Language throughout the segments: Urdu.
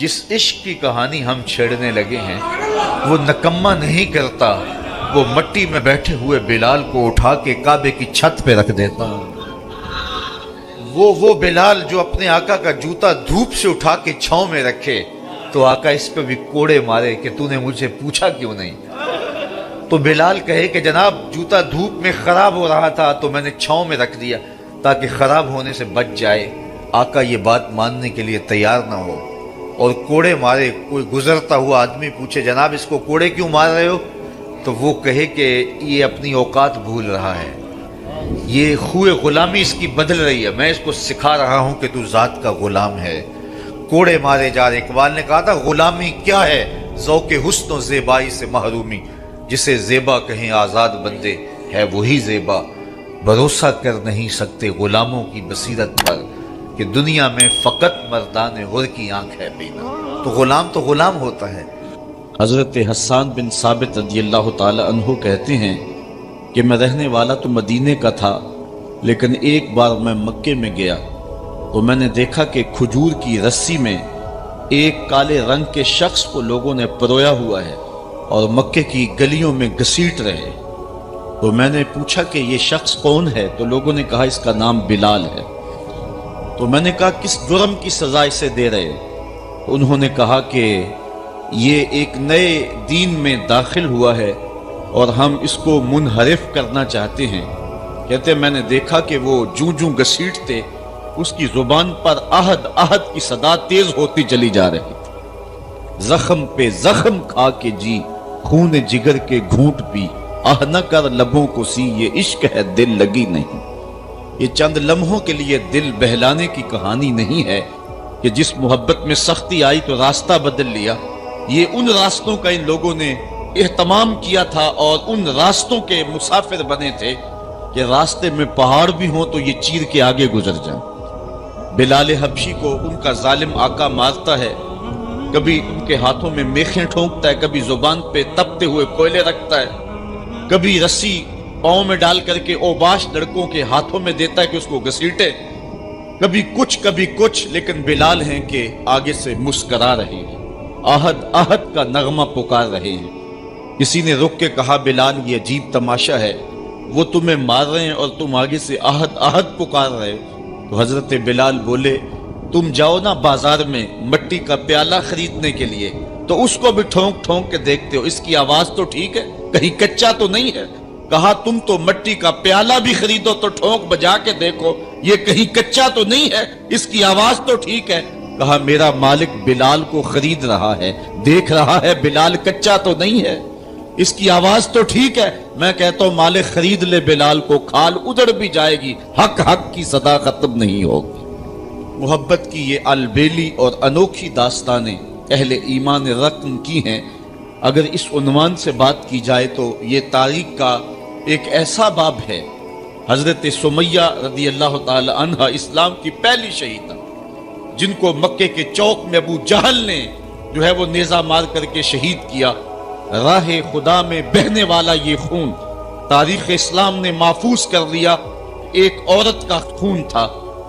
جس عشق کی کہانی ہم چھیڑنے لگے ہیں وہ نکما نہیں کرتا، وہ مٹی میں بیٹھے ہوئے بلال کو اٹھا کے کعبے کی چھت پہ رکھ دیتا ہوں۔ وہ بلال جو اپنے آقا کا جوتا دھوپ سے اٹھا کے چھاؤں میں رکھے تو آقا اس پہ بھی کوڑے مارے کہ تو نے مجھ سے پوچھا کیوں نہیں، تو بلال کہے کہ جناب جوتا دھوپ میں خراب ہو رہا تھا تو میں نے چھاؤں میں رکھ دیا تاکہ خراب ہونے سے بچ جائے۔ آقا یہ بات ماننے کے لیے تیار نہ ہو اور کوڑے مارے۔ کوئی گزرتا ہوا آدمی پوچھے جناب اس کو کوڑے کیوں مار رہے ہو، تو وہ کہے کہ یہ اپنی اوقات بھول رہا ہے، یہ خوئے غلامی اس کی بدل رہی ہے، میں اس کو سکھا رہا ہوں کہ تو ذات کا غلام ہے۔ کوڑے مارے جا رہے۔ اقبال نے کہا تھا غلامی کیا ہے، ذوق حسن و زیبائی سے محرومی، جسے زیبا کہیں آزاد بندے ہے وہی زیبا، بھروسہ کر نہیں سکتے غلاموں کی بصیرت پر کہ دنیا میں فقط مردان غر کی آنکھ ہے بینا۔ تو غلام ہوتا ہے۔ حضرت حسان بن ثابت رضی اللہ تعالی عنہ کہتے ہیں کہ میں رہنے والا تو مدینے کا تھا، لیکن ایک بار میں مکے میں گیا تو میں نے دیکھا کہ کھجور کی رسی میں ایک کالے رنگ کے شخص کو لوگوں نے پرویا ہوا ہے اور مکے کی گلیوں میں گھسیٹ رہے۔ تو میں نے پوچھا کہ یہ شخص کون ہے، تو لوگوں نے کہا اس کا نام بلال ہے۔ تو میں نے کہا کس جرم کی سزا اسے دے رہے؟ انہوں نے کہا کہ یہ ایک نئے دین میں داخل ہوا ہے اور ہم اس کو منحرف کرنا چاہتے ہیں۔ کہتے میں نے دیکھا کہ وہ جوں گھسیٹتے اس کی زبان پر عہد عہد کی صدا تیز ہوتی چلی جا رہی تھی۔ زخم پہ زخم کھا کے جی، خون جگر کے گھونٹ پی، آہ نہ کر لبوں کو سی، یہ عشق ہے دل لگی نہیں۔ یہ چند لمحوں کے لیے دل بہلانے کی کہانی نہیں ہے کہ جس محبت میں سختی آئی تو راستہ بدل لیا۔ یہ ان راستوں کا ان لوگوں نے اہتمام کیا تھا اور ان راستوں کے مسافر بنے تھے کہ راستے میں پہاڑ بھی ہوں تو یہ چیر کے آگے گزر جائیں۔ بلال حبشی کو ان کا ظالم آقا مارتا ہے، کبھی ان کے ہاتھوں میں میخیں ٹھونکتا ہے، کبھی زبان پہ تپتے ہوئے کوئلے رکھتا ہے، کبھی رسی پاؤں میں ڈال کر کے اوباش لڑکوں کے ہاتھوں میں دیتا ہے کہ اس کو گھسیٹے، کبھی کچھ، لیکن بلال ہیں کہ آگے سے مسکرا رہے ہیں، عہد عہد کا نغمہ پکار رہے ہیں۔ کسی نے رک کے کہا بلال یہ عجیب تماشا ہے، وہ تمہیں مار رہے ہیں اور تم آگے سے عہد عہد پکار رہے ہو۔ تو حضرت بلال بولے تم جاؤ نا بازار میں مٹی کا پیالہ خریدنے کے لیے تو اس کو بھی ٹھونک ٹھونک کے دیکھتے ہو، اس کی آواز تو ٹھیک ہے، کہیں کچا تو نہیں ہے۔ کہا تم تو مٹی کا پیالہ بھی خریدو تو ٹھونک بجا کے دیکھو، یہ کہیں کچا تو نہیں ہے، اس کی آواز تو ٹھیک ہے۔ کہا میرا مالک بلال کو خرید رہا ہے، دیکھ رہا ہے بلال کچا تو نہیں ہے، اس کی آواز تو ٹھیک ہے۔ میں کہتا ہوں مالک خرید لے بلال کو، کھال ادھر بھی جائے گی، حق کی صدا ختم نہیں ہوگی۔ محبت کی یہ البیلی اور انوکھی داستانیں اہل ایمان رقم کی ہیں۔ اگر اس عنوان سے بات کی جائے تو یہ تاریخ کا ایک ایسا باب ہے۔ حضرت سمیہ رضی اللہ تعالی عنہ اسلام کی پہلی شہیدہ، جن کو مکے کے چوک میں ابو جہل نے جو ہے وہ نیزہ مار کر کے شہید کیا۔ راہ خدا میں بہنے والا یہ خون تاریخ اسلام نے محفوظ کر لیا، ایک عورت کا خون تھا۔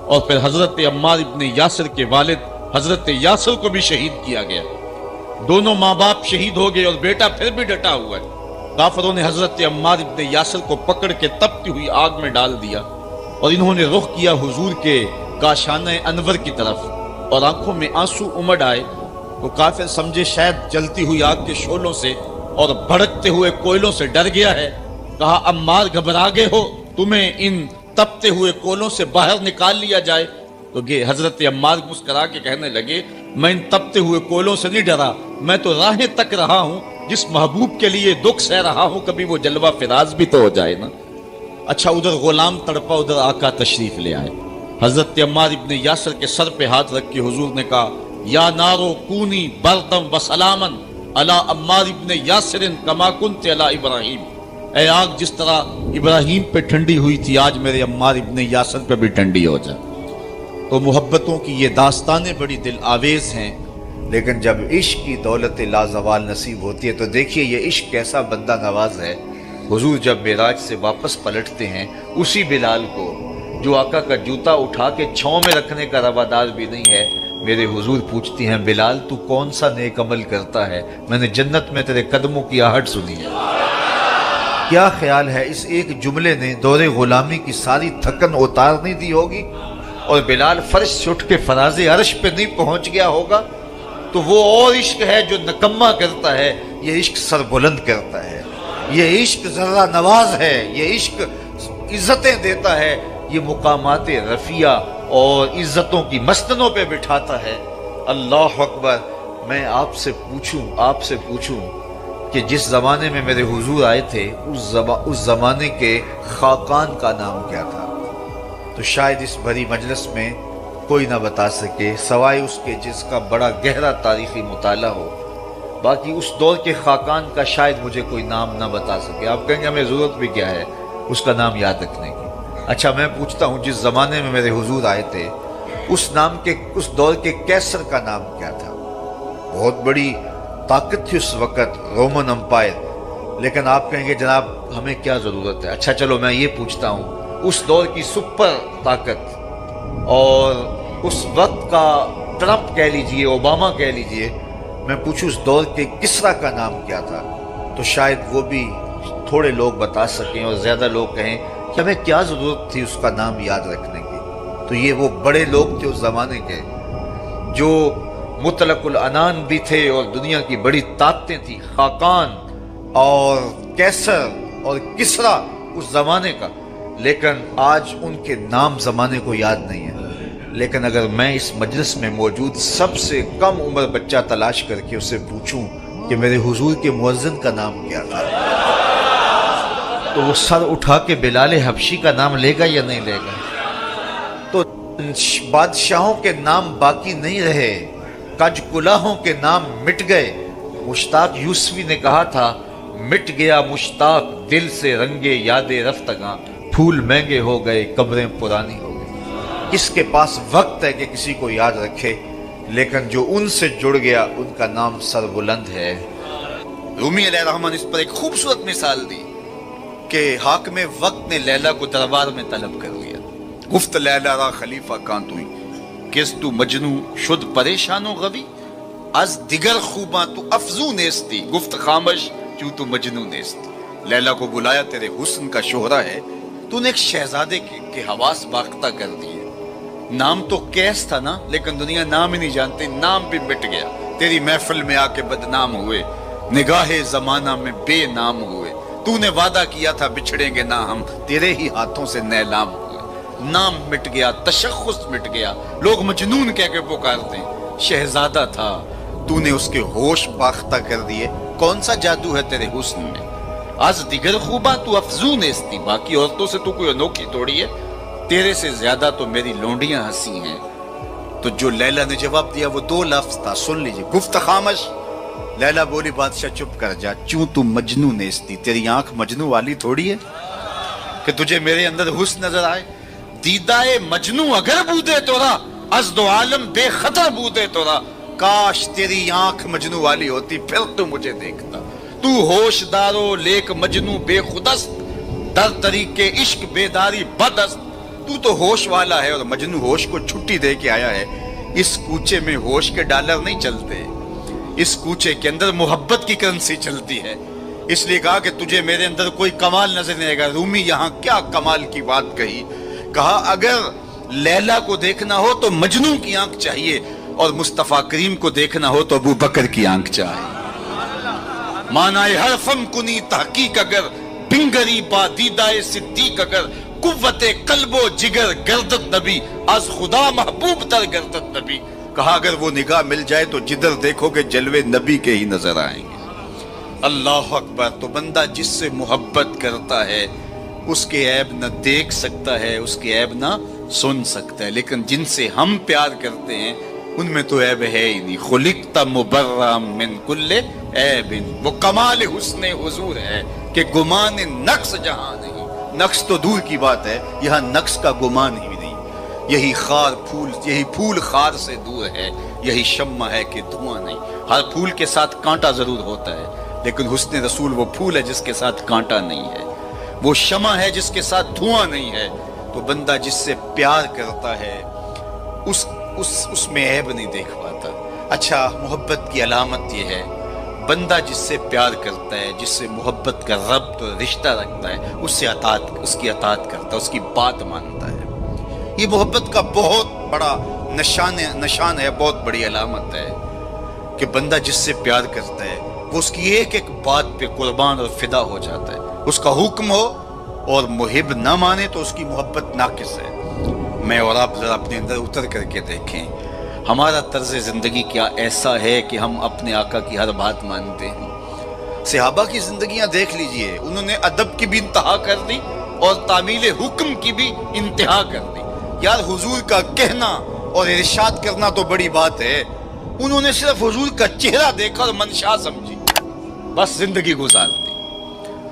اور پھر حضرت عمار ابن یاسر کے والد حضرت یاسر کو بھی شہید کیا گیا، دونوں ماں باپ شہید ہو گئے اور بیٹا پھر بھی ڈٹا ہوا ہے۔ کافروں نے حضرت عمار ابن یاسر کو پکڑ کے تپتی ہوئی آگ میں ڈال دیا اور انہوں نے رخ کیا حضور کے کاشانہ انور کی طرف اور آنکھوں میں آنسو امڈ آئے۔ تو کافر سمجھے شاید جلتی ہوئی آگ کے شعلوں سے اور بھڑکتے ہوئے کوئلوں سے ڈر گیا ہے۔ کہا عمار گھبرا گئے ہو، تمہیں ان تپتے ہوئے کولوں سے باہر نکال لیا جائے؟ تو حضرت عمار مسکرا کے کہنے لگے میں ان تپتے ہوئے کولوں سے نہیں ڈرا، میں تو راہیں تک رہا ہوں، جس محبوب کے لیے دکھ سہ رہا ہوں کبھی وہ جلوہ فراز بھی تو ہو جائے نا۔ اچھا ادھر غلام تڑپا، ادھر آقا تشریف لے آئے۔ حضرت عمار ابن یاسر کے سر پہ ہاتھ رکھ کے حضور نے کہا یا نارو کونی بردم و سلامن علی عمار ابن یاسر کما کنت علی ابراہیم، اے آگ جس طرح ابراہیم پہ ٹھنڈی ہوئی تھی آج میرے عمار ابن یاسر پہ بھی ٹھنڈی ہو جائے۔ تو محبتوں کی یہ داستانیں بڑی دل آویز ہیں، لیکن جب عشق کی دولت لازوال نصیب ہوتی ہے تو دیکھیے یہ عشق کیسا بندہ نواز ہے۔ حضور جب معراج سے واپس پلٹتے ہیں اسی بلال کو جو آقا کا جوتا اٹھا کے چھاؤں میں رکھنے کا روادار بھی نہیں ہے، میرے حضور پوچھتی ہیں بلال تو کون سا نیک عمل کرتا ہے، میں نے جنت میں تیرے قدموں کی آہٹ سنی ہے۔ کیا خیال ہے اس ایک جملے نے دور غلامی کی ساری تھکن اتار نہیں دی ہوگی، اور بلال فرش سے اٹھ کے فراز عرش پہ نہیں پہنچ گیا ہوگا؟ تو وہ اور عشق ہے جو نکما کرتا ہے، یہ عشق سر بلند کرتا ہے، یہ عشق ذرہ نواز ہے، یہ عشق عزتیں دیتا ہے، یہ مقامات رفیع اور عزتوں کی مسندوں پہ بٹھاتا ہے۔ اللہ اکبر۔ میں آپ سے پوچھوں کہ جس زمانے میں میرے حضور آئے تھے اس زمانے کے خاقان کا نام کیا تھا؟ تو شاید اس بھری مجلس میں کوئی نہ بتا سکے سوائے اس کے جس کا بڑا گہرا تاریخی مطالعہ ہو۔ باقی اس دور کے خاقان کا شاید مجھے کوئی نام نہ بتا سکے۔ آپ کہیں گے ہمیں ضرورت بھی کیا ہے اس کا نام یاد رکھنے کی؟ اچھا میں پوچھتا ہوں جس زمانے میں میرے حضور آئے تھے اس دور کے کیسر کا نام کیا تھا؟ بہت بڑی طاقت تھی اس وقت، رومن امپائر، لیکن آپ کہیں گے جناب ہمیں کیا ضرورت ہے؟ اچھا چلو میں یہ پوچھتا ہوں اس دور کی سپر طاقت اور اس وقت کا ٹرمپ کہہ لیجئے، اوباما کہہ لیجئے، میں پوچھوں اس دور کے کسرا کا نام کیا تھا؟ تو شاید وہ بھی تھوڑے لوگ بتا سکیں اور زیادہ لوگ کہیں کہ ہمیں کیا ضرورت تھی اس کا نام یاد رکھنے کی۔ تو یہ وہ بڑے لوگ تھے اس زمانے کے جو مطلق العنان بھی تھے اور دنیا کی بڑی طاقتیں تھیں، خاقان اور کیسر اور کسرا اس زمانے کا، لیکن آج ان کے نام زمانے کو یاد نہیں ہے۔ لیکن اگر میں اس مجلس میں موجود سب سے کم عمر بچہ تلاش کر کے اسے پوچھوں کہ میرے حضور کے مؤذن کا نام کیا تھا، تو وہ سر اٹھا کے بلال حبشی کا نام لے گا یا نہیں لے گا؟ تو بادشاہوں کے نام باقی نہیں رہے، کج کلاہوں کے نام مٹ گئے۔ مشتاق یوسفی نے کہا تھا مٹ گیا مشتاق دل سے رنگے یاد رفتگاں، پھول مہنگے ہو گئے قبریں پرانی ہو گئی۔ کس کے پاس وقت ہے کہ کسی کو یاد رکھے؟ لیکن جو ان سے جڑ گیا ان کا نام سر بلند ہے۔ رومی علیہ الرحمن اس پر ایک خوبصورت مثال دی کہ حاکم وقت نے لیلا کو دربار میں طلب کر لیا۔ گفت لیلا را خلیفہ کان توئی کس تو مجنو شد پریشان و غوی، از دیگر خوباں تو افزو نیستی، گفت خامش کیوں تو مجنو نیستی۔ لیلا کو بلایا، تیرے حسن کا شہرہ ہے، تو نے ایک شہزادے کے حواس باختہ کر دیے۔ نام تو کیس تھا نا، لیکن دنیا نام ہی نہیں جانتی، نام بھی مٹ گیا۔ تیری محفل میں آ کے بدنام ہوئے، نگاہ زمانہ میں بے نام ہوئے۔ تو نے وعدہ کیا تھا بچھڑیں گے نہ ہم، تیرے ہی ہاتھوں سے نیلام ہوئے۔ نام مٹ گیا، تشخص مٹ گیا، لوگ مجنون کہہ کے پکارتے ہیں۔ شہزادہ تھا، تو نے اس کے ہوش باختہ کر دیے۔ کون سا جادو ہے تیرے حسن میں؟ از دیگر خوباں تو افزو نیستی، باقی عورتوں سے تو کوئی انوکھی توڑی ہے، تیرے سے زیادہ تو میری لونڈیاں ہنسی ہیں۔ تو جو لیلا نے جواب دیا وہ دو لفظ تھا، سن لیجئے۔ گفت خامش، لیلا بولی بادشاہ چپ کر جا، چوں تو مجنو نیستی، تیری آنکھ مجنو والی تھوڑی ہے کہ تجھے میرے اندر حسن نظر آئے۔ دیدائے مجنو اگر بودے تورا، از دو عالم بے خطر بودے تورا، کاش تیری آنکھ مجنو والی ہوتی پھر تو مجھے دیکھتا۔ تو ہوش دارو لیک مجنو بے خودست، در طریق عشق بیداری بدست۔ تو ہوش والا ہے اور مجنو ہوش کو چھٹی دے کے آیا ہے۔ اس کوچے میں ہوش کے ڈالر نہیں چلتے، اس کوچے کے اندر محبت کی کرنسی چلتی ہے۔ اس لیے کہا کہ تجھے میرے اندر کوئی کمال نظر نہیں آئے گا۔ رومی یہاں کیا کمال کی بات کہی، کہا اگر لیلا کو دیکھنا ہو تو مجنو کی آنکھ چاہیے، اور مصطفیٰ کریم کو دیکھنا ہو تو ابو بکر کی آنکھ چاہیے۔ مانائے حرفم کنی تحقیق اگر، بنگری با دیدائے صدیق اگر، قوت قلب و جگر گردت نبی، از خدا محبوب تر گردت نبی۔ کہا اگر وہ نگاہ مل جائے تو جدھر دیکھو گے جلوے نبی کے ہی نظر آئیں گے۔ اللہ اکبر۔ تو بندہ جس سے محبت کرتا ہے اس کے عیب نہ دیکھ سکتا ہے، اس کے عیب نہ سن سکتا ہے، لیکن جن سے ہم پیار کرتے ہیں ان میں تو عیب ہے ہی نہیں۔ خلقت مبرم من کل عیب، وہ کمال حسن حضور ہے کہ گمان نقص جہاں نہیں۔ نقص تو دور کی بات ہے، یہاں نقص کا گمان ہی نہیں۔ یہی پھول خار سے دور ہے، یہی شمع ہے کہ دھواں نہیں۔ ہر پھول کے ساتھ کانٹا ضرور ہوتا ہے، لیکن حسن رسول وہ پھول ہے جس کے ساتھ کانٹا نہیں ہے، وہ شمع ہے جس کے ساتھ دھواں نہیں ہے۔ تو بندہ جس سے پیار کرتا ہے اس اس میں عیب نہیں دیکھ پاتا۔ اچھا، محبت کی علامت یہ ہے بندہ جس سے پیار کرتا ہے، جس سے محبت کا ربط اور رشتہ رکھتا ہے، اس کی اطاعت کرتا ہے، اس کی بات مانتا ہے۔ یہ محبت کا بہت بڑا نشان ہے، بہت بڑی علامت ہے کہ بندہ جس سے پیار کرتا ہے وہ اس کی ایک ایک بات پہ قربان اور فدا ہو جاتا ہے۔ اس کا حکم ہو اور محب نہ مانے تو اس کی محبت ناقص ہے۔ میں اور آپ ذرا اپنے اندر اتر کر کے دیکھیں، ہمارا طرز زندگی کیا ایسا ہے کہ ہم اپنے آقا کی ہر بات مانتے ہیں؟ صحابہ کی زندگیاں دیکھ لیجئے، انہوں نے ادب کی بھی انتہا کر دی اور تعمیل حکم کی بھی انتہا کر دی۔ یار حضور کا کہنا اور ارشاد کرنا تو بڑی بات ہے، انہوں نے صرف حضور کا چہرہ دیکھا اور منشا سمجھی، بس زندگی گزار دی۔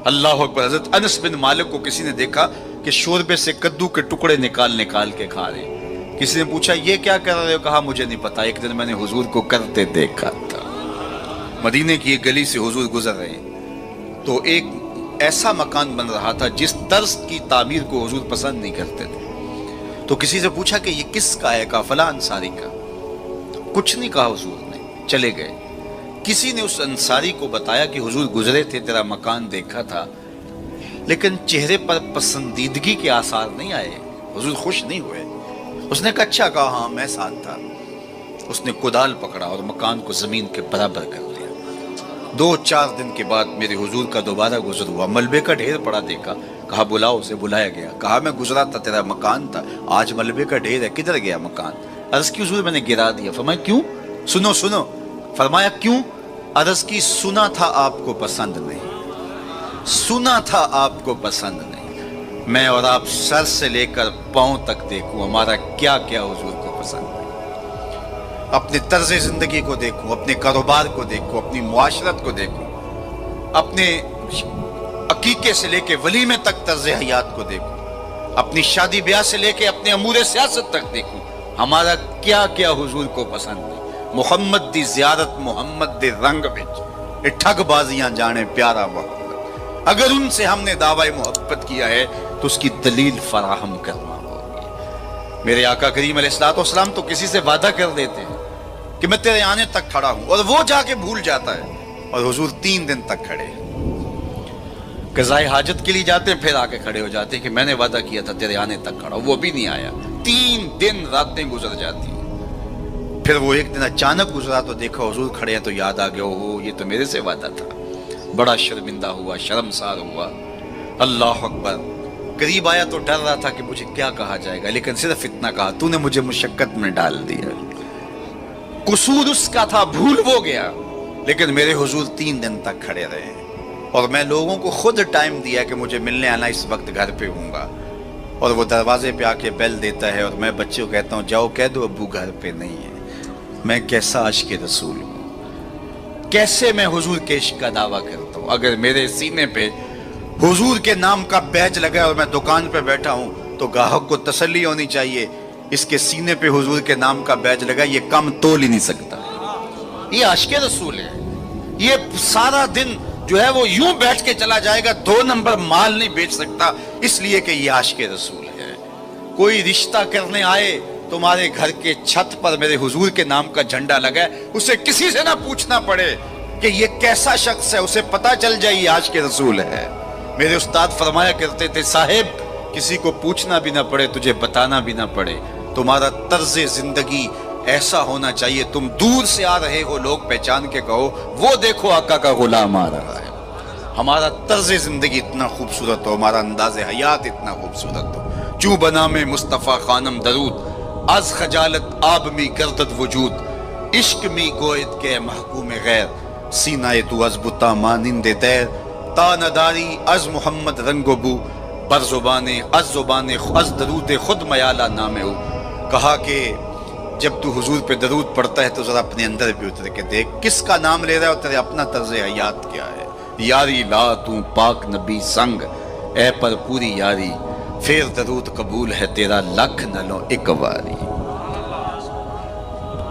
اللہ اکبر۔ حضرت انس بن مالک کو کسی نے دیکھا کہ شوربے سے کدو کے ٹکڑے نکال کے کھا رہے۔ کسی نے پوچھا یہ کیا کر رہے ہو؟ کہا مجھے نہیں پتا، ایک دن میں نے حضور کو کرتے دیکھا تھا۔ مدینے کی ایک گلی سے حضور گزر رہے تو ایک ایسا مکان بن رہا تھا جس طرز کی تعمیر کو حضور پسند نہیں کرتے تھے۔ تو کسی سے پوچھا کہ یہ کس کا ہے؟ کہا فلاں انصاری کا۔ کچھ نہیں کہا حضور نے، چلے گئے۔ کسی نے اس انصاری کو بتایا کہ حضور گزرے تھے، تیرا مکان دیکھا تھا، لیکن چہرے پر پسندیدگی کے آثار نہیں آئے، حضور خوش نہیں ہوئے۔ اس نے کہا اچھا، کہا ہاں میں ساتھ تھا۔ اس نے کدال پکڑا اور مکان کو زمین کے برابر کر دیا۔ 2-4 دن کے بعد میرے حضور کا دوبارہ گزر ہوا، ملبے کا ڈھیر پڑا دیکھا، کہا بلاؤ۔ اسے بلایا گیا، کہا میں گزرا تھا، تیرا مکان تھا، آج ملبے کا ڈھیر ہے، کدھر گیا مکان؟ عرض کی حضور میں نے گرا دیا۔ فرمایا کیوں؟ سنو۔ فرمایا کیوں؟ عرض کی سنا تھا آپ کو پسند نہیں، سنا تھا آپ کو پسند نہیں۔ میں اور آپ سر سے لے کر پاؤں تک دیکھوں ہمارا کیا کیا حضور کو پسند ہے۔ اپنے طرز زندگی کو دیکھوں، اپنے کاروبار کو دیکھوں، اپنی معاشرت کو دیکھوں، اپنے عقیقے سے لے کے ولیمے تک طرز حیات کو دیکھوں، اپنی شادی بیاہ سے لے کے اپنے امور سیاست تک دیکھوں، ہمارا کیا کیا حضور کو پسند ہے۔ محمد دی زیارت محمد دے رنگ وچ اے ٹھگ بازیاں جانے پیارا محمد۔ اگر ان سے ہم نے دعوی محبت کیا ہے تو اس کی دلیل فراہم کرنا ہوگی۔ میرے آقا کریم علیہ الصلوۃ والسلام تو کسی سے وعدہ کر دیتے ہیں کہ میں تیرے آنے تک کھڑا ہوں، اور وہ جا کے بھول جاتا ہے، اور حضور 3 دن تک کھڑے۔ قضائے حاجت کے لیے جاتے ہیں، پھر آ کے کھڑے ہو جاتے ہیں کہ میں نے وعدہ کیا تھا تیرے آنے تک کھڑا ہوں، وہ بھی نہیں آیا۔ 3 دن راتیں گزر جاتی ہیں۔ پھر وہ ایک دن اچانک گزرا تو دیکھا حضور کھڑے ہیں، تو یاد آ گیا اوہ یہ تو میرے سے وعدہ تھا۔ بڑا شرمندہ ہوا، شرمسار ہوا۔ اللہ اکبر۔ قریب آیا تو ڈر رہا تھا کہ مجھے کیا کہا جائے گا، لیکن صرف اتنا کہا تو نے مجھے مشقت میں ڈال دیا۔ قصور اس کا تھا، بھول وہ گیا، لیکن میرے حضور 3 دن تک کھڑے رہے۔ اور میں لوگوں کو خود ٹائم دیا کہ مجھے ملنے آنا، اس وقت گھر پہ ہوں گا، اور وہ دروازے پہ آ کے بیل دیتا ہے، اور میں بچے کو کہتا ہوں جاؤ کہہ دو ابو گھر پہ نہیں ہے۔ میں کیسا عاشق رسول ہوں، کیسے میں حضور کے عشق کا دعویٰ کرتا ہوں۔ اگر میرے سینے پہ حضور کے نام کا بیج لگا ہے اور میں دکان پہ بیٹھا ہوں تو گاہک کو تسلی ہونی چاہیے، اس کے سینے پہ حضور کے نام کا بیج لگا، یہ کم تول ہی نہیں سکتا۔ یہ عاشق رسول ہے۔ یہ سارا دن جو ہے وہ یوں بیٹھ کے چلا جائے گا، 2 نمبر مال نہیں بیچ سکتا، اس لیے کہ یہ عاشق رسول ہے۔ کوئی رشتہ کرنے آئے تمہارے گھر کے چھت پر میرے حضور کے نام کا جھنڈا لگا ہے، اسے کسی سے نہ پوچھنا پڑے کہ یہ کیسا شخص ہے، اسے پتا چل جائے یہ عاشق رسول ہے۔ میرے استاد فرمایا کرتے تھے صاحب کسی کو پوچھنا بھی نہ پڑے، تجھے بتانا بھی نہ پڑے، تمہارا طرز زندگی ایسا ہونا چاہیے، تم دور سے آ رہے ہو لوگ پہچان کے کہو وہ دیکھو آقا کا غلام آ رہا ہے۔ ہمارا طرز زندگی اتنا خوبصورت ہو، ہمارا انداز حیات اتنا خوبصورت ہو۔ چوں بنا میں مصطفیٰ خانم درود، از خجالت آب می گردد وجود، عشق می گوید کے محکوم غیر، سینہ تو از بتا مانند دیر، تا نداری از محمد رنگ و بو، بر زبان از درود خود میالہ نام ہو۔ کہا کہ جب تو حضور پہ درود پڑھتا ہے تو ذرا اپنے اندر بھی اتر کے دیکھ کس کا نام لے رہا ہے اور تیرے اپنا طرز حیات کیا ہے۔ یاری لا تو پاک نبی سنگ، اے پر پوری یاری، پھر درود قبول ہے تیرا لکھ نہ لو ایک واری۔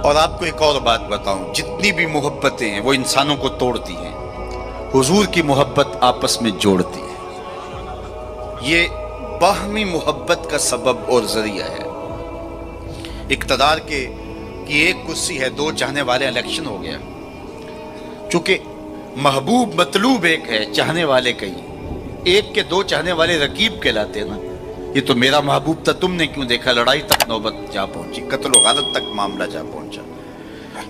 اور آپ کو ایک اور بات بتاؤں، جتنی بھی محبتیں ہیں وہ انسانوں کو توڑتی ہیں، حضور کی محبت آپس میں جوڑتی ہے۔ یہ باہمی محبت کا سبب اور ذریعہ ہے۔ اقتدار کے کہ ایک کرسی ہے، دو چاہنے والے، الیکشن ہو گیا، چونکہ محبوب مطلوب ایک ہے، چاہنے والے کئی، ایک کے دو چاہنے والے رقیب کہلاتے ہیں نا. یہ تو میرا محبوب تھا، تم نے کیوں دیکھا، لڑائی تک نوبت جا پہنچی، قتل و غارت تک معاملہ جا پہنچا.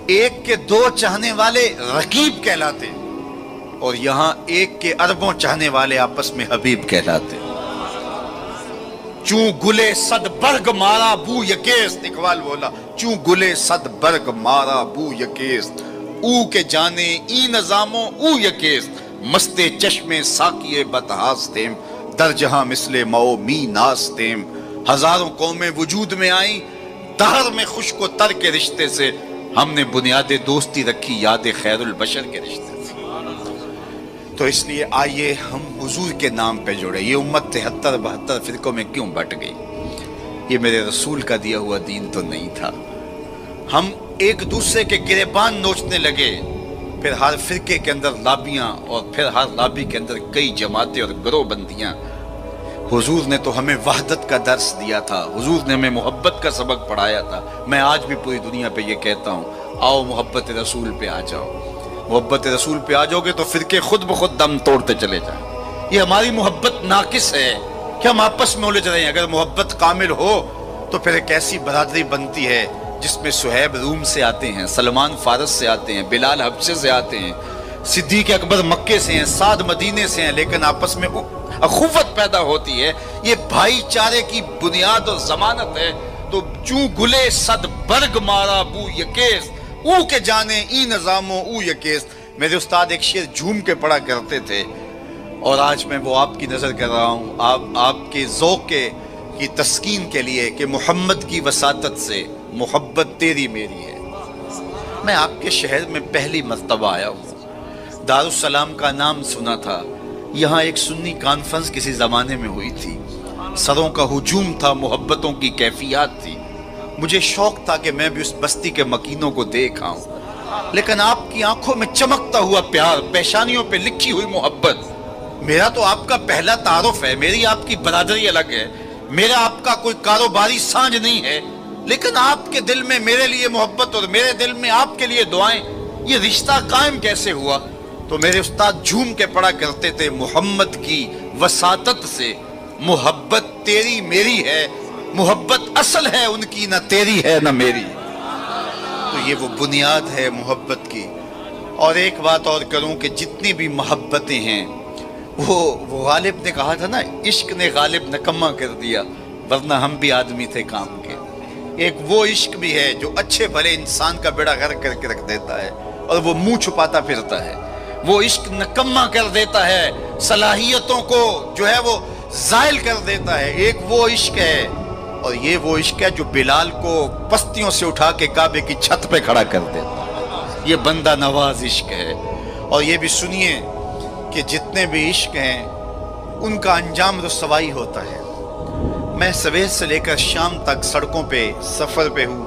ایک کے دو چاہنے والے رقیب کہلاتے ہیں، اور یہاں ایک کے اربوں چاہنے والے آپس میں حبیب کہلاتے ہیں. چوں گلے صد برگ مارا بو یکیست، اقبال بولا چوں گلے صد برگ مارا بو یکیست، او کے جانے ای نظاموں او یکیست، مستے چشمے ساکیے بتہاستیم، در جہاں مثل مو می ناستیم. ہزاروں قومیں وجود میں آئیں، دہر میں خشک و تر کے رشتے سے، ہم نے بنیاد دوستی رکھی یاد خیر البشر کے رشتے سے. تو اس لیے آئیے ہم حضور کے نام پہ جڑے. یہ امت 73-72 فرقوں میں کیوں بٹ گئی؟ یہ میرے رسول کا دیا ہوا دین تو نہیں تھا. ہم ایک دوسرے کے گریبان نوچنے لگے، پھر ہر فرقے کے اندر لابیاں، اور پھر ہر لابی کے اندر کئی جماعتیں اور گروہ بندیاں. حضور نے تو ہمیں وحدت کا درس دیا تھا، حضور نے ہمیں محبت کا سبق پڑھایا تھا. میں آج بھی پوری دنیا پہ یہ کہتا ہوں، آؤ محبت رسول پہ آ جاؤ. محبت رسول پہ آ جاؤ گے تو فرقے خود بخود دم توڑتے چلے جائیں. یہ ہماری محبت ناقص ہے کہ ہم آپس میں الجھ رہے ہیں. اگر محبت کامل ہو تو پھر ایک ایسی برادری بنتی ہے جس میں صہیب روم سے آتے ہیں، سلمان فارس سے آتے ہیں، بلال حبشے سے آتے ہیں، صدیق اکبر مکے سے ہیں، سعد مدینے سے ہیں، لیکن آپس میں اخوت پیدا ہوتی ہے. یہ بھائی چارے کی بنیاد اور ضمانت ہے. تو چوں گلے صد برگ مارا بو یکیست، او کے جانے ای نظاموں او یکیست. میرے استاد ایک شعر جھوم کے پڑھا کرتے تھے، اور آج میں وہ آپ کی نظر کر رہا ہوں، آپ کے ذوق کی تسکین کے لیے، کہ محمد کی وساطت سے محبت تیری میری ہے. میں آپ کے شہر میں پہلی مرتبہ آیا ہوں. دارالسلام کا نام سنا تھا. یہاں ایک سنی کانفرنس کسی زمانے میں ہوئی تھی، سروں کا ہجوم تھا، محبتوں کی کیفیات تھی. مجھے شوق تھا کہ میں بھی اس بستی کے مکینوں کو دیکھ آؤں، لیکن آپ کی آنکھوں میں چمکتا ہوا پیار، پیشانیوں پہ لکھی ہوئی محبت. میرا تو آپ کا پہلا تعارف ہے، میری آپ کی برادری الگ ہے، میرا آپ کا کوئی کاروباری سانج نہیں ہے، لیکن آپ کے دل میں میرے لیے محبت اور میرے دل میں آپ کے لیے دعائیں. یہ رشتہ قائم کیسے ہوا؟ تو میرے استاد جھوم کے پڑھا کرتے تھے، محمد کی وساطت سے محبت تیری میری ہے، محبت اصل ہے ان کی، نہ تیری ہے نہ میری. تو یہ وہ بنیاد ہے محبت کی. اور ایک بات اور کروں کہ جتنی بھی محبتیں ہیں، وہ غالب نے کہا تھا نا، عشق نے غالب نکما کر دیا، ورنہ ہم بھی آدمی تھے کام کے. ایک وہ عشق بھی ہے جو اچھے بھلے انسان کا بیڑا غرق کر کے رکھ دیتا ہے، اور وہ منہ چھپاتا پھرتا ہے. وہ عشق نکما کر دیتا ہے، صلاحیتوں کو جو ہے وہ زائل کر دیتا ہے. ایک وہ عشق ہے، اور یہ وہ عشق ہے جو بلال کو پستیوں سے اٹھا کے کعبے کی چھت پہ کھڑا کر دیتا ہے. یہ بندہ نواز عشق ہے. اور یہ بھی سنیے کہ جتنے بھی عشق ہیں ان کا انجام رسوائی ہوتا ہے. میں سویر سے لے کر شام تک سڑکوں پہ سفر پہ ہوں.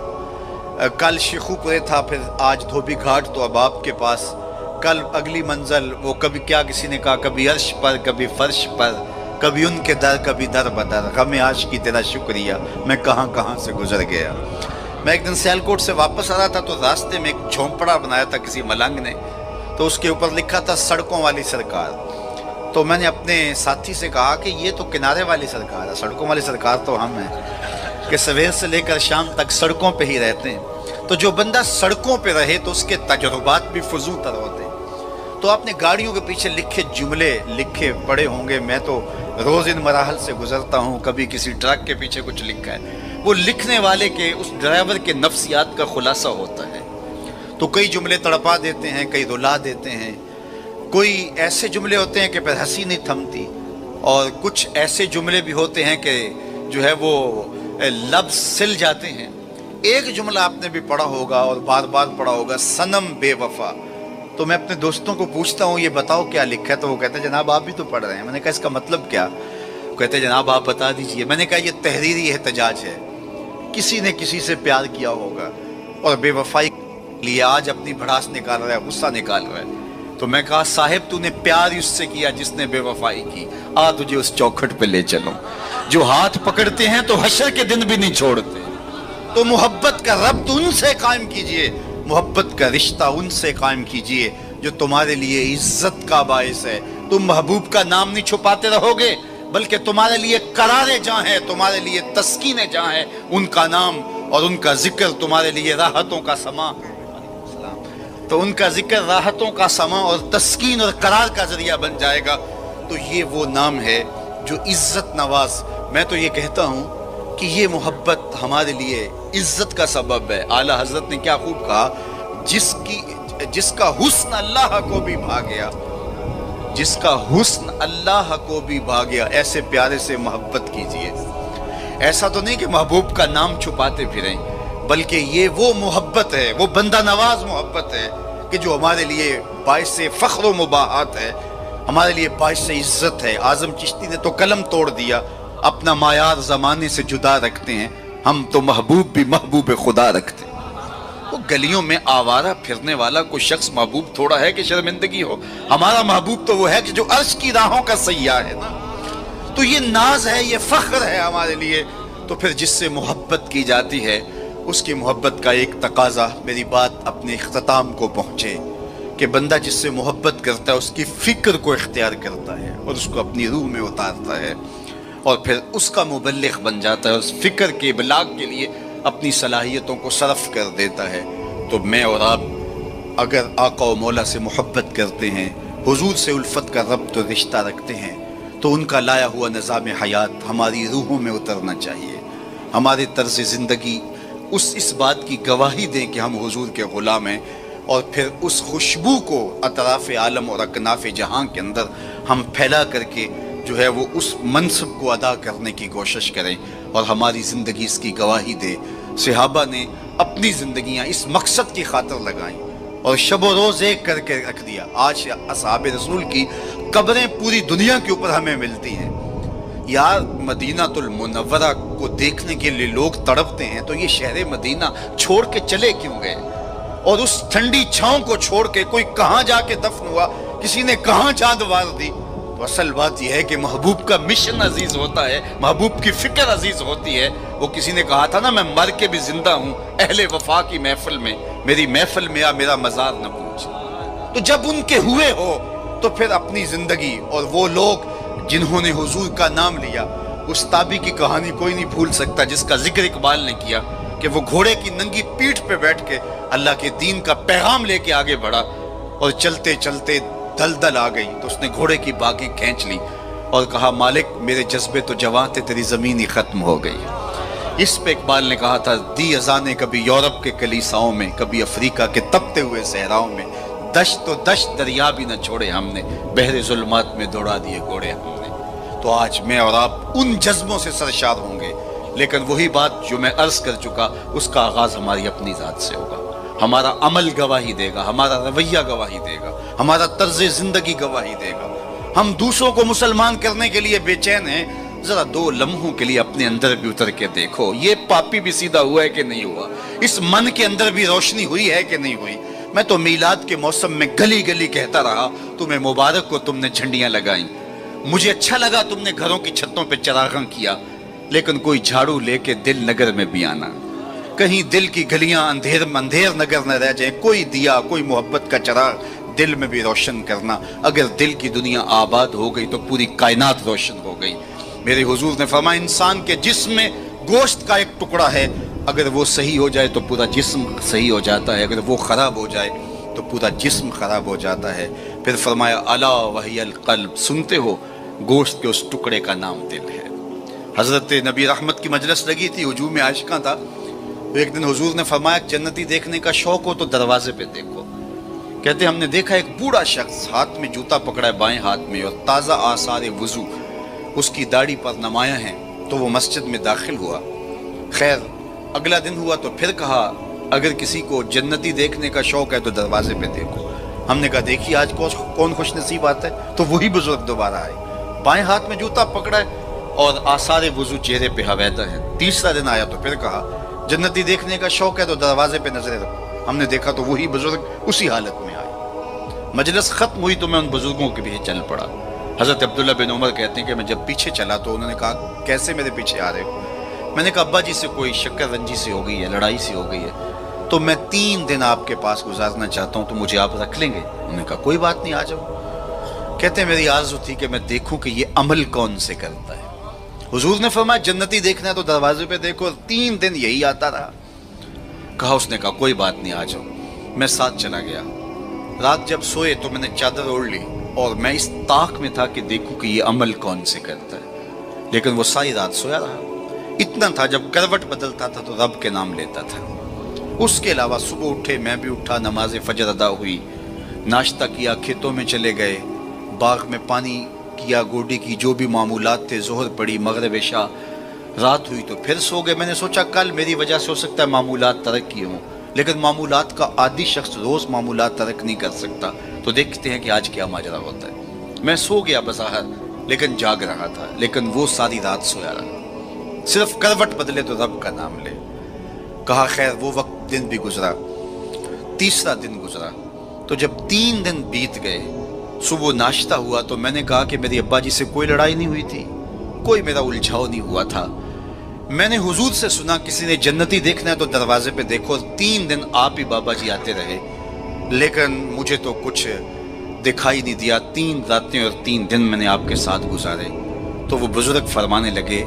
کل شیخو پورے تھا، پھر آج دھوبی گھاٹ تو اب آپ کے پاس. کل اگلی منزل وہ کبھی کیا کسی نے کہا، کبھی عرش پر کبھی فرش پر، کبھی ان کے در کبھی در بدر. غم عاشقی تیرا شکریہ، میں کہاں کہاں سے گزر گیا. میں ایک دن سیالکوٹ سے واپس آ رہا تھا، تو راستے میں ایک جھونپڑا بنایا تھا کسی ملنگ نے، تو اس کے اوپر لکھا تھا سڑکوں والی سرکار. تو میں نے اپنے ساتھی سے کہا کہ یہ تو کنارے والی سرکار ہے، سڑکوں والی سرکار تو ہم ہیں کہ سویر سے لے کر شام تک سڑکوں پہ ہی رہتے ہیں. تو جو بندہ سڑکوں پہ رہے تو اس کے تجربات بھی فضول تر ہوتے ہیں. تو آپ نے گاڑیوں کے پیچھے لکھے جملے لکھے پڑے ہوں گے، میں تو روز ان مراحل سے گزرتا ہوں. کبھی کسی ٹرک کے پیچھے کچھ لکھا ہے، وہ لکھنے والے کے، اس ڈرائیور کے نفسیات کا خلاصہ ہوتا ہے. تو کئی جملے تڑپا دیتے ہیں، کئی رلا دیتے ہیں، کوئی ایسے جملے ہوتے ہیں کہ پھر ہنسی نہیں تھمتی، اور کچھ ایسے جملے بھی ہوتے ہیں کہ جو ہے وہ لفظ سل جاتے ہیں. ایک جملہ آپ نے بھی پڑھا ہوگا اور بار بار پڑھا ہوگا، صنم بے وفا. تو میں اپنے دوستوں کو پوچھتا ہوں یہ بتاؤ کیا لکھا ہے، تو وہ کہتے ہیں جناب آپ بھی تو پڑھ رہے ہیں. میں نے کہا اس کا مطلب کیا؟ کہتے ہیں جناب آپ بتا دیجئے. میں نے کہا یہ تحریری احتجاج ہے، کسی نے کسی سے پیار کیا ہوگا اور بے وفائی لیے آج اپنی بھڑاس نکال رہا ہے، غصہ نکال رہا ہے. تو میں کہا صاحب تو نے پیار اس سے کیا جس نے بے وفائی کی، آ تجھے اس چوکھٹ پہ لے چلو. جو ہاتھ پکڑتے ہیں تو حشر کے دن بھی نہیں چھوڑتے. تو محبت کا ربط ان سے قائم کیجئے، محبت کا رشتہ ان سے قائم کیجئے جو تمہارے لیے عزت کا باعث ہے۔ تم محبوب کا نام نہیں چھپاتے رہو گے، بلکہ تمہارے لیے قرار جہاں ہے، تمہارے لیے تسکین جہاں ہے، ان کا نام اور ان کا ذکر تمہارے لیے راحتوں کا سما، تو ان کا ذکر راحتوں کا سما اور تسکین اور قرار کا ذریعہ بن جائے گا۔ تو یہ وہ نام ہے جو عزت نواز۔ میں تو یہ کہتا ہوں کہ یہ محبت ہمارے لیے عزت کا سبب ہے۔ اعلیٰ حضرت نے کیا خوب کہا، جس کا حسن اللہ کو بھی بھا گیا، جس کا حسن اللہ کو بھی بھا گیا، ایسے پیارے سے محبت کیجئے۔ ایسا تو نہیں کہ محبوب کا نام چھپاتے پھریں، بلکہ یہ وہ محبت ہے، وہ بندہ نواز محبت ہے کہ جو ہمارے لیے باعث فخر و مباحات ہے، ہمارے لیے باعث عزت ہے۔ اعظم چشتی نے تو قلم توڑ دیا، اپنا معیار زمانے سے جدا رکھتے ہیں، ہم تو محبوب بھی محبوب خدا رکھتے ہیں۔ وہ گلیوں میں آوارہ پھرنے والا کوئی شخص محبوب تھوڑا ہے کہ شرمندگی ہو، ہمارا محبوب تو وہ ہے کہ جو عرش کی راہوں کا سیاح ہے نا۔ تو یہ ناز ہے، یہ فخر ہے ہمارے لیے۔ تو پھر جس سے محبت کی جاتی ہے، اس کی محبت کا ایک تقاضا، میری بات اپنے اختتام کو پہنچے، کہ بندہ جس سے محبت کرتا ہے اس کی فکر کو اختیار کرتا ہے اور اس کو اپنی روح میں اتارتا ہے، اور پھر اس کا مبلغ بن جاتا ہے، اس فکر کے ابلاغ کے لیے اپنی صلاحیتوں کو صرف کر دیتا ہے۔ تو میں اور آپ اگر آقا و مولا سے محبت کرتے ہیں، حضور سے الفت کا ربط و رشتہ رکھتے ہیں، تو ان کا لایا ہوا نظام حیات ہماری روحوں میں اترنا چاہیے۔ ہمارے طرز زندگی اس بات کی گواہی دیں کہ ہم حضور کے غلام ہیں، اور پھر اس خوشبو کو اطراف عالم اور اکناف جہاں کے اندر ہم پھیلا کر کے جو ہے وہ اس منصب کو ادا کرنے کی کوشش کریں، اور ہماری زندگی اس کی گواہی دے۔ صحابہ نے اپنی زندگیاں اس مقصد کی خاطر لگائیں اور شب و روز ایک کر کے رکھ دیا۔ آج اصحاب رسول کی قبریں پوری دنیا کے اوپر ہمیں ملتی ہیں۔ یار مدینہ المنورہ کو دیکھنے کے لیے لوگ تڑپتے ہیں، تو یہ شہر مدینہ چھوڑ کے چلے کیوں گئے؟ اور اس ٹھنڈی چھاؤں کو چھوڑ کے کوئی کہاں جا کے دفن ہوا، کسی نے کہاں چاند وار دی؟ تو اصل بات یہ ہے کہ محبوب کا مشن عزیز ہوتا ہے، محبوب کی فکر عزیز ہوتی ہے۔ وہ کسی نے کہا تھا نا، میں مر کے بھی زندہ ہوں اہل وفا کی محفل میں، میری محفل میں آ میرا مزار نہ پوچھ۔ تو جب ان کے ہوئے ہو تو پھر اپنی زندگی، اور وہ لوگ جنہوں نے حضور کا نام لیا، اس تابی کی کہانی کوئی نہیں بھول سکتا جس کا ذکر اقبال نے کیا، کہ وہ گھوڑے کی ننگی پیٹھ پہ بیٹھ کے اللہ کے دین کا پیغام لے کے آگے بڑھا، اور چلتے چلتے دلدل آ گئی تو اس نے گھوڑے کی باگیں کھینچ لی اور کہا، مالک میرے جذبے تو جواں تھے، تیری زمین ہی ختم ہو گئی۔ اس پہ اقبال نے کہا تھا، دی اذانیں کبھی یورپ کے کلیساؤں میں، کبھی افریقہ کے تپتے ہوئے صحراؤں میں، دشت تو دشت دریا بھی نہ چھوڑے ہم نے، بحر ظلمات میں دوڑا دیے گھوڑے ہم نے۔ تو آج میں اور آپ ان جذبوں سے سرشار ہوں گے، لیکن وہی بات جو میں عرض کر چکا، اس کا آغاز ہماری اپنی ذات سے ہوگا۔ ہمارا عمل گواہی دے گا، ہمارا رویہ گواہی دے گا، ہمارا طرز زندگی گواہی دے گا۔ ہم دوسروں کو مسلمان کرنے کے لیے بے چین ہیں، ذرا 2 لمحوں کے لیے اپنے اندر بھی اتر کے دیکھو، یہ پاپی بھی سیدھا ہوا ہے کہ نہیں ہوا، اس من کے اندر بھی روشنی ہوئی ہے کہ نہیں ہوئی۔ میں تو میلاد کے موسم میں گلی گلی کہتا رہا، تمہیں مبارک کو تم نے جھنڈیاں لگائیں، مجھے اچھا لگا تم نے گھروں کی چھتوں پہ چراغاں کیا، لیکن کوئی جھاڑو لے کے دل نگر میں بھی آنا، کہیں دل کی گلیاں اندھیر نگر نہ رہ جائیں، کوئی دیا، کوئی محبت کا چراغ دل میں بھی روشن کرنا۔ اگر دل کی دنیا آباد ہو گئی تو پوری کائنات روشن ہو گئی۔ میرے حضور نے فرمایا، انسان کے جسم میں گوشت کا ایک ٹکڑا ہے، اگر وہ صحیح ہو جائے تو پورا جسم صحیح ہو جاتا ہے، اگر وہ خراب ہو جائے تو پورا جسم خراب ہو جاتا ہے۔ پھر فرمایا، الا وہی القلب، سنتے ہو گوشت کے اس ٹکڑے کا نام دل ہے۔ حضرت نبی رحمت کی مجلس لگی تھی، ہجوم عاشقاں تھا۔ ایک دن حضور نے فرمایا، جنتی دیکھنے کا شوق ہو تو دروازے پہ دیکھو۔ کہتے ہم نے دیکھا ایک بوڑھا شخص ہاتھ میں جوتا پکڑا ہے بائیں ہاتھ میں، اور تازہ آثار وضو اس کی داڑھی پر نمایاں ہیں، تو وہ مسجد میں داخل ہوا۔ خیر اگلا دن ہوا تو پھر کہا، اگر کسی کو جنتی دیکھنے کا شوق ہے تو دروازے پہ دیکھو۔ ہم نے کہا دیکھیے آج کون خوش نصیب آتا ہے، تو وہی بزرگ دوبارہ آئے، بائیں ہاتھ میں جوتا پکڑا ہے اور آثار وضو چہرے پہ حویدہ ہے۔ تیسرا دن آیا تو پھر کہا، جنتی دیکھنے کا شوق ہے تو دروازے پہ نظریں رکھو۔ ہم نے دیکھا تو وہی بزرگ اسی حالت میں آئے۔ مجلس ختم ہوئی تو میں ان بزرگوں کے پیچھے چل پڑا۔ حضرت عبداللہ بن عمر کہتے ہیں کہ میں جب پیچھے چلا تو انہوں نے کہا، کیسے میرے پیچھے آ رہے ہو؟ میں نے کہا ابا جی سے کوئی شکر رنجی سی ہو گئی ہے, لڑائی سی ہو گئی ہے, تو میں 3 دن آپ کے پاس گزارنا چاہتا ہوں, تو مجھے آپ رکھ لیں گے؟ انہوں نے کہا کوئی بات نہیں, آ جاؤ. کہتے ہیں میری آرزو تھی کہ میں دیکھوں کہ یہ عمل کون سے کرتا ہے. حضور نے فرمایا جنتی دیکھنا ہے تو دروازے پہ دیکھو. 3 دن یہی آتا رہا. کہا, اس نے کہا کوئی بات نہیں, آ جاؤ. میں ساتھ چلا گیا. رات جب سوئے تو میں نے چادر اوڑھ لی اور میں اس طاق میں تھا کہ دیکھوں کہ یہ عمل کون سے کرتا ہے. لیکن وہ ساری رات سویا رہا. اتنا تھا جب کروٹ بدلتا تھا تو رب کے نام لیتا تھا. اس کے علاوہ صبح اٹھے, میں بھی اٹھا, نماز فجر ادا ہوئی, ناشتہ کیا, کھیتوں میں چلے گئے, باغ میں پانی کیا, گوڈی کی جو بھی معمولات تھے, ظہر پڑی, مغرب عشاء, رات ہوئی تو پھر سو گئے. میں نے سوچا کل میری وجہ سے ہو سکتا ہے معمولات ترک کیے ہوں, لیکن معمولات کا عادی شخص روز معمولات ترک نہیں کر سکتا. تو دیکھتے ہیں کہ آج کیا ماجرا ہوتا ہے. میں سو گیا بظاہر, لیکن جاگ رہا تھا. لیکن وہ ساری رات سویا رہا, صرف کروٹ بدلے تو رب کا نام لے. کہا خیر وہ وقت دن بھی گزرا. تیسرا دن گزرا تو جب 3 دن بیت گئے, صبح ناشتہ ہوا تو میں نے کہا کہ میری ابا جی سے کوئی لڑائی نہیں ہوئی تھی, کوئی میرا الجھاؤ نہیں ہوا تھا. میں نے حضور سے سنا کسی نے جنتی دیکھنا ہے تو دروازے پہ دیکھو. 3 دن آپ ہی بابا جی آتے رہے, لیکن مجھے تو کچھ دکھائی نہیں دیا. 3 راتیں اور 3 دن میں نے آپ کے ساتھ گزارے. تو وہ بزرگ فرمانے لگے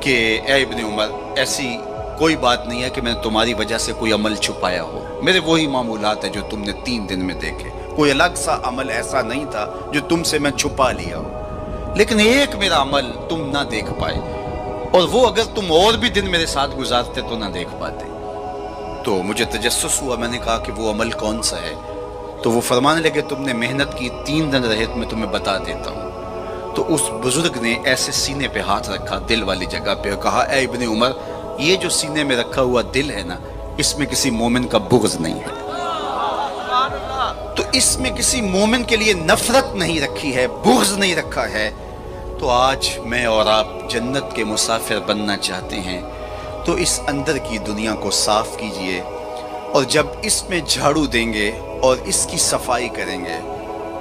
کہ اے ابن عمر, ایسی کوئی بات نہیں ہے کہ میں نے تمہاری وجہ سے کوئی عمل چھپایا ہو. میرے وہی معمولات ہیں جو تم نے 3 دن میں دیکھے. کوئی الگ سا عمل ایسا نہیں تھا جو تم سے میں چھپا لیا ہو. لیکن ایک میرا عمل تم نہ دیکھ پائے, اور وہ اگر تم اور بھی دن میرے ساتھ گزارتے تو نہ دیکھ پاتے. تو مجھے تجسس ہوا. میں نے کہا کہ وہ عمل کون سا ہے؟ تو وہ فرمانے لگے تم نے محنت کی, 3 دن رہے تو میں تمہیں بتا دیتا ہوں. تو اس بزرگ نے ایسے سینے پہ ہاتھ رکھا, دل والی جگہ پہ, اور کہا اے ابن عمر, یہ جو سینے میں رکھا ہوا دل ہے نا, اس میں کسی مومن کا بغض نہیں ہے. تو اس میں کسی مومن کے لیے نفرت نہیں رکھی ہے, بغض نہیں رکھا ہے. تو آج میں اور آپ جنت کے مسافر بننا چاہتے ہیں تو اس اندر کی دنیا کو صاف کیجئے, اور جب اس میں جھاڑو دیں گے اور اس کی صفائی کریں گے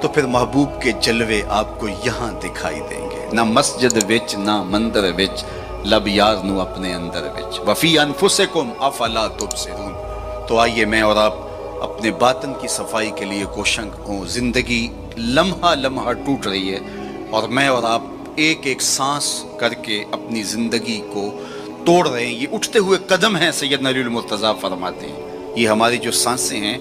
تو پھر محبوب کے جلوے آپ کو یہاں دکھائی دیں گے. نہ مسجد وچ نہ مندر وچ, لب یار نو اپنے اندر وچ, وفی انفسکم افلا تبصرون. تو آئیے میں اور آپ اپنے باطن کی صفائی کے لیے کوشاں ہوں. زندگی لمحہ لمحہ ٹوٹ رہی ہے, اور میں اور آپ ایک ایک سانس کر کے اپنی زندگی کو توڑ رہے ہیں. یہ اٹھتے ہوئے قدم ہیں, سیدنا علی المرتضیٰ فرماتے ہیں. یہ ہماری جو سانسیں ہیں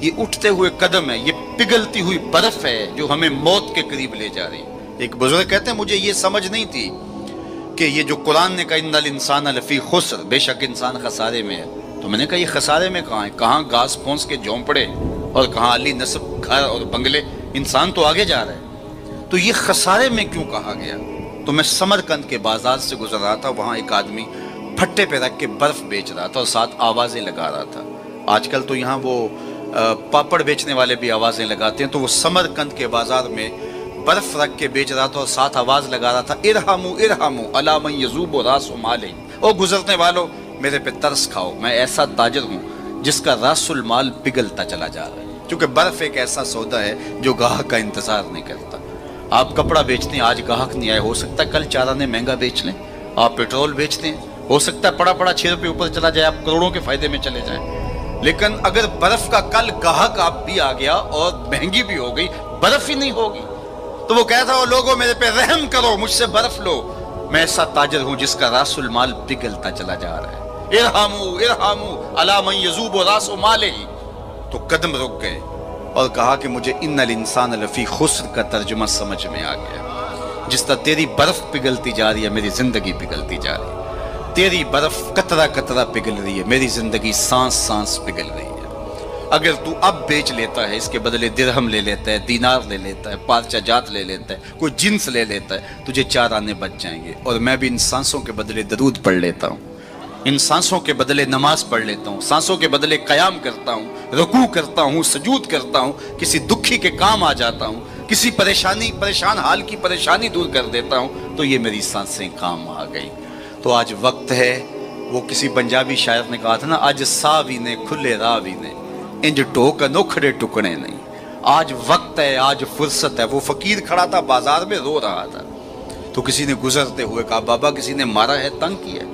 یہ اٹھتے ہوئے قدم ہے, یہ پگھلتی ہوئی برف ہے جو ہمیں موت کے قریب لے جا رہی ہے. ایک بزرگ کہتے ہیں مجھے یہ سمجھ نہیں تھی کہ یہ جو قرآن نے کہا ان الانسان لفی خسر, بے شک انسان خسارے میں ہے. تو میں نے کہا یہ خسارے میں کہاں ہے؟ کہاں گھاس پھونس کے جھونپڑے اور کہاں علی نصب گھر اور بنگلے, انسان تو آگے جا رہا ہے. تو یہ خسارے میں کیوں کہا گیا؟ تو میں سمرقند کے بازار سے گزر رہا تھا, وہاں ایک آدمی پھٹے پہ رکھ کے برف بیچ رہا تھا اور ساتھ آوازیں لگا رہا تھا. آج کل تو یہاں وہ پاپڑ بیچنے والے بھی آوازیں لگاتے ہیں. تو وہ سمرقند کے بازار میں برف رکھ کے بیچ رہا تھا اور ساتھ آواز لگا رہا تھا ارحمو ارحمو علی من یذوب راس مال, او گزرنے والوں میرے پہ ترس کھاؤ, میں ایسا تاجر ہوں جس کا راس المال پگھلتا چلا جا رہا ہے. کیونکہ برف ایک ایسا سودا ہے جو گاہک کا انتظار نہیں کرتا. آپ کپڑا بیچتے ہیں, آج گاہک نہیں آئے, ہو سکتا ہے کل چارہ مہنگا بیچ لیں. آپ پیٹرول بیچتے ہیں, ہو سکتا ہے پڑا 6 روپے اوپر چلا جائے, آپ کروڑوں کے فائدے میں چلے جائیں. لیکن اگر برف کا کل گاہک آپ بھی آ گیا اور مہنگی بھی ہو گئی, برف ہی نہیں ہوگی. تو وہ کہتا ہے لوگوں میرے پہ رحم کرو, مجھ سے برف لو. میں ایسا تاجر ہوں جس کا راس المال پگھلتا چلا جا رہا ہے. ارحمو ارحمو علی من یذوب راس مالہ. تو قدم رک گئے اور کہا کہ مجھے ان الانسان لفی خسر کا ترجمہ سمجھ میں آ گیا. جس طرح تیری برف پگھلتی جا رہی ہے میری زندگی پگھلتی جا رہی ہے, تیری برف قطرہ قطرہ پگھل رہی ہے, میری زندگی سانس سانس پگھل رہی ہے. اگر تو اب بیچ لیتا ہے, اس کے بدلے درہم لے لیتا ہے, دینار لے لیتا ہے, پارچہ جات لے لیتا ہے, کوئی جنس لے لیتا ہے, تجھے 4 آنے بچ جائیں گے. اور میں بھی ان سانسوں کے بدلے درود پڑھ لیتا ہوں, ان سانسوں کے بدلے نماز پڑھ لیتا ہوں, سانسوں کے بدلے قیام کرتا ہوں, رکوع کرتا ہوں, سجود کرتا ہوں, کسی دکھی کے کام آ جاتا ہوں, کسی پریشان حال کی پریشانی دور کر دیتا ہوں, تو یہ میری سانسیں کام آ گئی. تو آج وقت ہے, وہ کسی پنجابی شاعر نے کہا تھا نا, آج ساوی نے کھلے راوی نے انج ٹوک نوکھڑے ٹکڑے نہیں. آج وقت ہے, آج فرصت ہے. وہ فقیر کھڑا تھا بازار میں رو رہا تھا, تو کسی نے گزرتے ہوئے کہا بابا کسی نے مارا ہے, تنگ کیا ہے؟